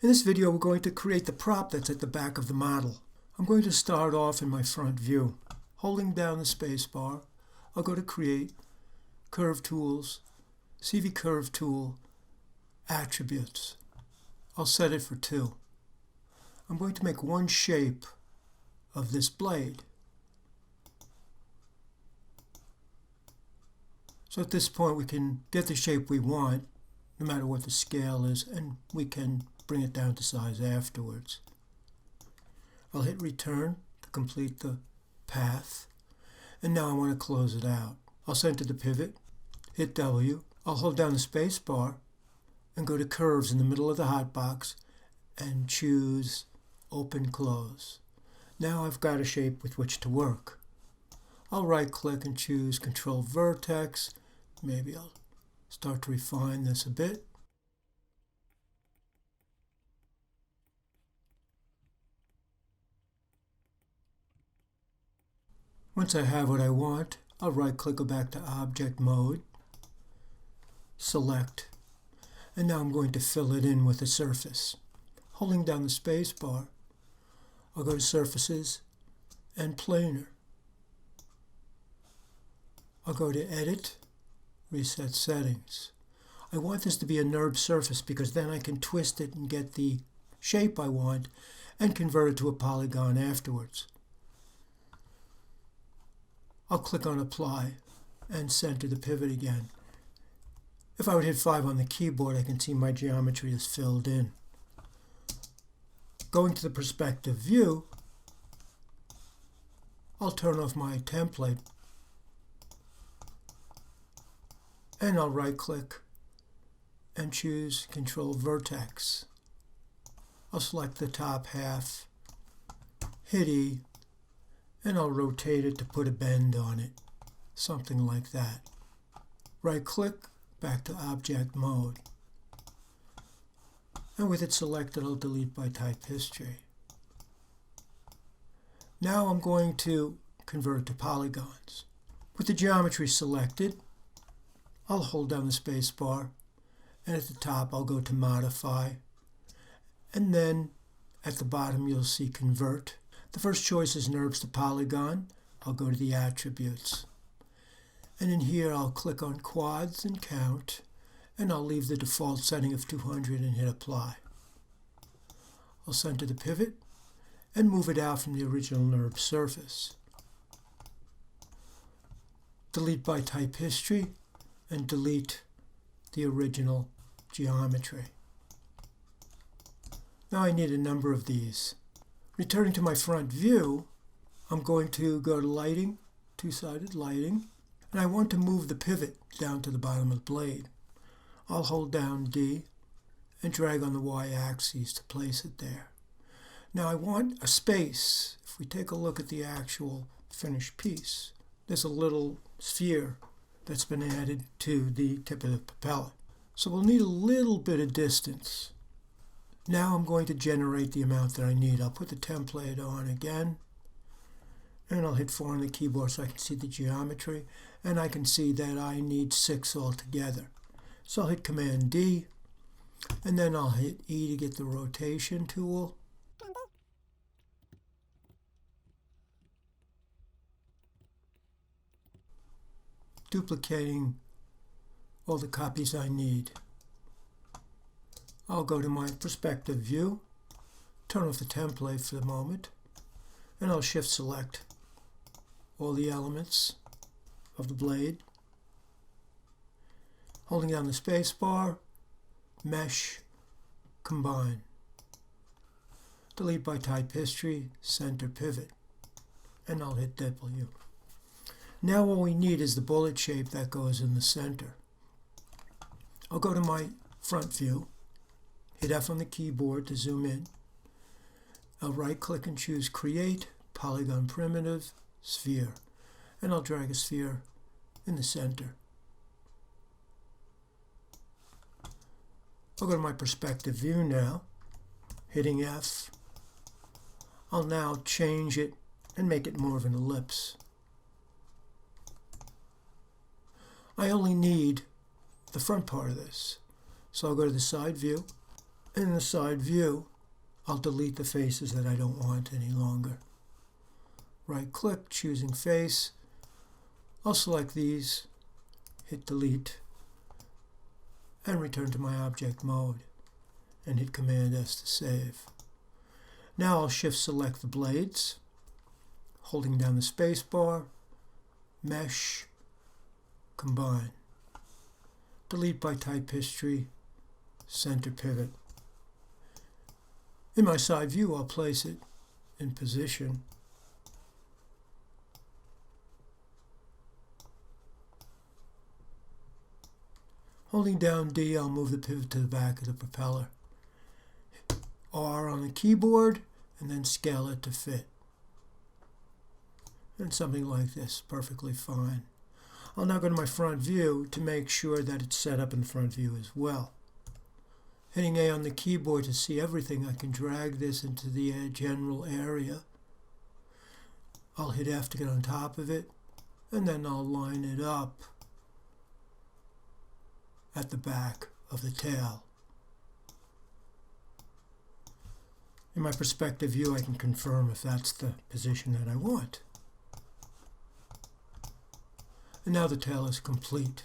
In this video, we're going to create the prop that's at the back of the model. I'm going to start off in my front view. Holding down the space bar, I'll go to Create, Curve Tools, CV Curve Tool, Attributes. I'll set it for 2. I'm going to make one shape of this blade. So at this point we can get the shape we want, no matter what the scale is, and we can bring it down to size afterwards. I'll hit Return to complete the path, and now I want to close it out. I'll center the pivot, hit W, I'll hold down the space bar, and go to Curves in the middle of the hotbox, and choose Open Close. Now I've got a shape with which to work. I'll right-click and choose Control Vertex. Maybe I'll start to refine this a bit. Once I have what I want, I'll right-click, go back to Object Mode, select, and now I'm going to fill it in with a surface. Holding down the space bar, I'll go to Surfaces and Planar. I'll go to Edit, Reset Settings. I want this to be a NURB surface because then I can twist it and get the shape I want and convert it to a polygon afterwards. I'll click on Apply and center the pivot again. If I would hit 5 on the keyboard, I can see my geometry is filled in. Going to the perspective view, I'll turn off my template and I'll right-click and choose Control Vertex. I'll select the top half, hit E, and I'll rotate it to put a bend on it, something like that. Right-click, back to Object Mode. And with it selected, I'll delete by type history. Now I'm going to convert to polygons. With the geometry selected, I'll hold down the space bar, and at the top I'll go to Modify, and then at the bottom you'll see Convert. The first choice is NURBS to Polygon. I'll go to the Attributes, and in here I'll click on Quads and Count, and I'll leave the default setting of 200 and hit Apply. I'll center the pivot and move it out from the original NURB surface. Delete by type history and delete the original geometry. Now I need a number of these. Returning to my front view, I'm going to go to Lighting, Two-Sided Lighting, and I want to move the pivot down to the bottom of the blade. I'll hold down D and drag on the Y-axis to place it there. Now I want a space. If we take a look at the actual finished piece, there's a little sphere that's been added to the tip of the propeller. So we'll need a little bit of distance. Now I'm going to generate the amount that I need. I'll put the template on again, and I'll hit 4 on the keyboard so I can see the geometry, and I can see that I need 6 altogether. So I'll hit Command D, and then I'll hit E to get the rotation tool. Duplicating all the copies I need. I'll go to my perspective view, turn off the template for the moment, and I'll shift select all the elements of the blade. Holding down the space bar, Mesh, Combine. Delete by type history, center pivot, and I'll hit W. Now all we need is the bullet shape that goes in the center. I'll go to my front view, hit F on the keyboard to zoom in. I'll right-click and choose Create, Polygon Primitive, Sphere, and I'll drag a sphere in the center. I'll go to my perspective view now, hitting F. I'll now change it and make it more of an ellipse. I only need the front part of this. So I'll go to the side view, In the side view, I'll delete the faces that I don't want any longer. Right-click, choosing face. I'll select these, hit delete, and return to my object mode, and hit Command S to save. Now I'll shift select the blades, holding down the space bar, mesh, combine. Delete by type history, center pivot. In my side view, I'll place it in position. Holding down D, I'll move the pivot to the back of the propeller. R on the keyboard, and then scale it to fit. And something like this, perfectly fine. I'll now go to my front view to make sure that it's set up in the front view as well. Hitting A on the keyboard to see everything, I can drag this into the general area. I'll hit F to get on top of it, and then I'll line it up at the back of the tail. In my perspective view, I can confirm if that's the position that I want. And now the tail is complete.